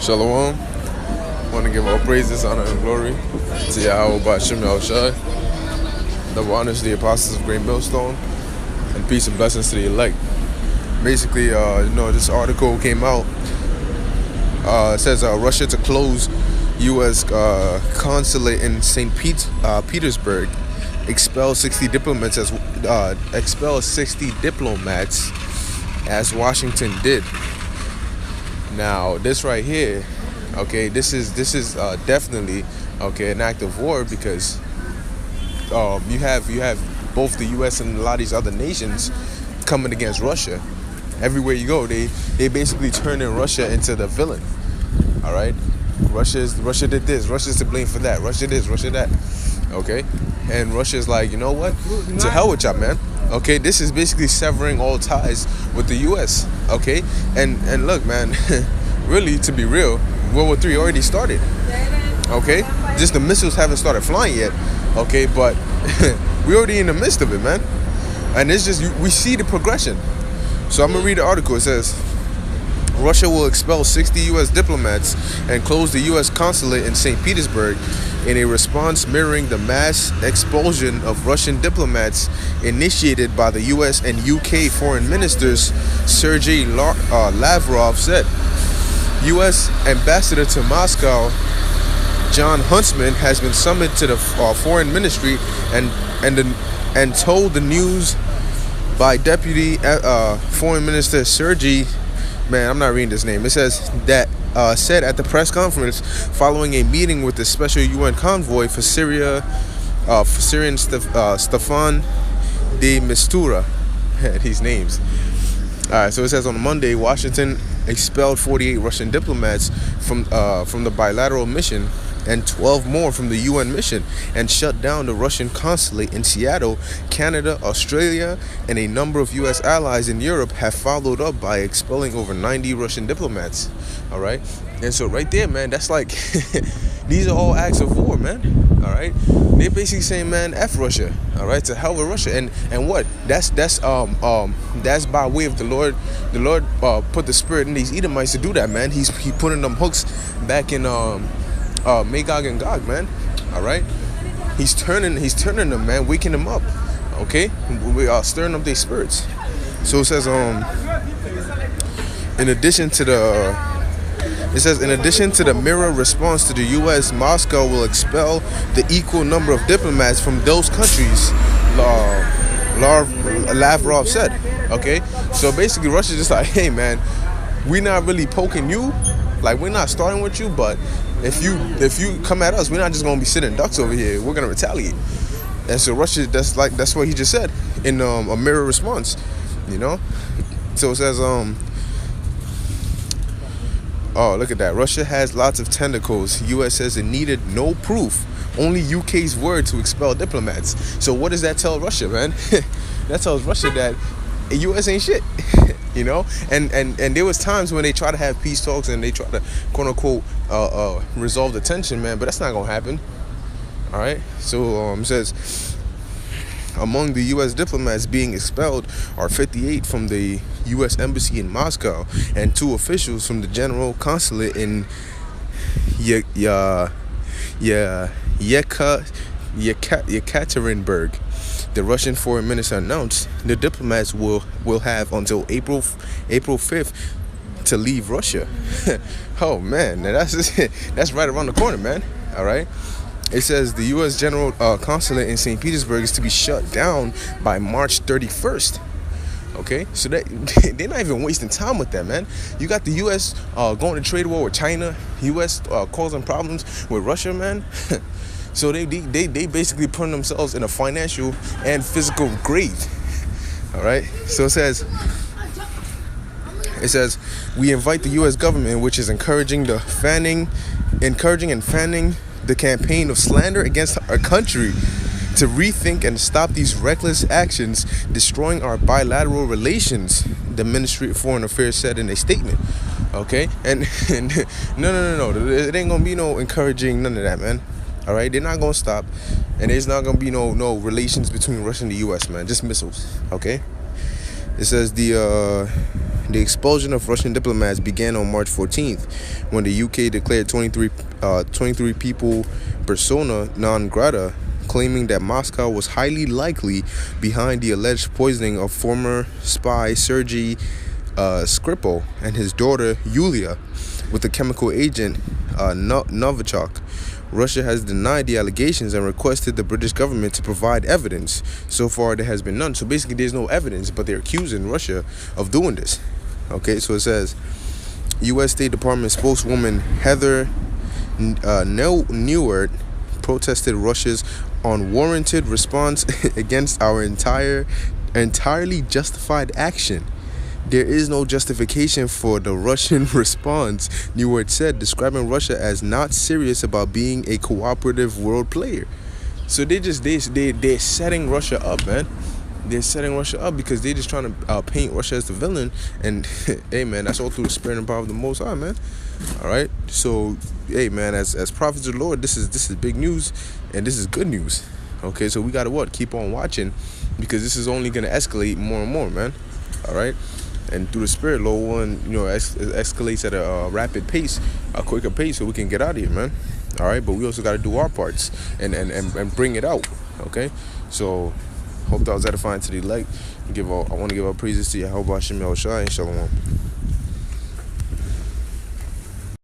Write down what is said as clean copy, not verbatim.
Shalom. I want to give all praises, honor, and glory to Yahweh Ba'Shem Yahushai. Double honors to the apostles of Great Millstone, and peace and blessings to the elect. Basically, this article came out. It says Russia to close U.S. consulate in St. Petersburg, expel 60 diplomats as Washington did. Now, this right here, okay, this is definitely an act of war, because you have both the U.S. and a lot of these other nations coming against Russia. Everywhere you go, they basically turning Russia into the villain. All right, Russia did this, Russia's to blame for that, Russia this, Russia that. Okay, and Russia's like, you know what? To hell with y'all, man. Okay, this is basically severing all ties with the U.S. Okay, and look, man, really, to be real, World War III already started. Okay, just the missiles haven't started flying yet. Okay, but we're already in the midst of it, man. And it's just we see the progression. So I'm gonna read the article. It says, Russia will expel 60 U.S. diplomats and close the U.S. consulate in St. Petersburg in a response mirroring the mass expulsion of Russian diplomats initiated by the U.S. and U.K. foreign ministers. Sergei Lavrov said. U.S. ambassador to Moscow, John Huntsman, has been summoned to the foreign ministry and told the news by Deputy Foreign Minister Sergei. Man, I'm not reading this name. It says that said at the press conference following a meeting with the special UN convoy for Syrian Stefan de Mistura. These names. All right, so it says on Monday, Washington expelled 48 Russian diplomats from the bilateral mission and 12 more from the UN mission, and shut down the Russian consulate in Seattle. Canada, Australia, and a number of U.S. allies in Europe have followed up by expelling over 90 Russian diplomats. All right, and so right there, man, that's like these are all acts of war, man. All right, they're basically saying, man, F Russia. All right, to hell with Russia. And what? That's by way of the Lord. The Lord put the spirit in these Edomites to do that, man. He putting them hooks back in Magog and Gog, man. All right, he's turning them, man, waking them up. Okay, we are stirring up their spirits. So it says in addition to the mirror response to the U.S., Moscow will expel the equal number of diplomats from those countries, Lavrov said. Okay, so basically Russia's just like, hey, man, we're not really poking you, like we're not starting with you, but if you come at us, we're not just gonna be sitting ducks over here. We're gonna retaliate. And so Russia, that's what he just said in a mirror response, you know. So it says oh, look at that. Russia has lots of tentacles. U.S. says it needed no proof, only UK's word to expel diplomats. So what does that tell Russia, man? That tells Russia that U.S. ain't shit. You know, and there was times when they try to have peace talks and they try to quote unquote resolve the tension, man, but that's not gonna happen. All right, so it says among the U.S. diplomats being expelled are 58 from the U.S. embassy in Moscow and 2 officials from the general consulate in Yekaterinburg. The Russian foreign minister announced the diplomats will have until April 5th to leave Russia. Oh man, that's right around the corner, man. All right. It says the U.S. general consulate in St. Petersburg is to be shut down by March 31st. Okay, so they're not even wasting time with that, man. You got the U.S. going to trade war with China, U.S. causing problems with Russia, man. So they basically putting themselves in a financial and physical grave. All right. So it says we invite the U.S. government, which is encouraging and fanning the campaign of slander against our country, to rethink and stop these reckless actions destroying our bilateral relations, the Ministry of Foreign Affairs said in a statement. Okay, and no, it ain't gonna be no encouraging none of that, man. All right, they're not gonna stop, and there's not gonna be no relations between Russia and the U.S., man. Just missiles. Okay. It says the The expulsion of Russian diplomats began on March 14th when the UK declared 23 people persona non grata, claiming that Moscow was highly likely behind the alleged poisoning of former spy Sergei Skripal and his daughter Yulia with the chemical agent Novichok. Russia has denied the allegations and requested the British government to provide evidence. So far, there has been none. So basically, there's no evidence, but they're accusing Russia of doing this. Okay, so it says, U.S. State Department spokeswoman Heather Nauert protested Russia's unwarranted response against our entirely justified action. There is no justification for the Russian response, Nauert said, describing Russia as not serious about being a cooperative world player. So they're setting Russia up, man. They're setting Russia up because they're just trying to paint Russia as the villain. And hey, man, that's all through the spirit and power of the Most High, man. All right. So hey, man, as prophets of the Lord, this is big news, and this is good news. Okay, so we gotta keep on watching, because this is only gonna escalate more and more, man. All right. And through the spirit, Lord, one, escalates at a rapid pace, a quicker pace, so we can get out of here, man. All right, but we also got to do our parts and bring it out. Okay, so hope that was edifying to the elect. I want to give our praises to Yahweh Hashem Yahushua and Shalom.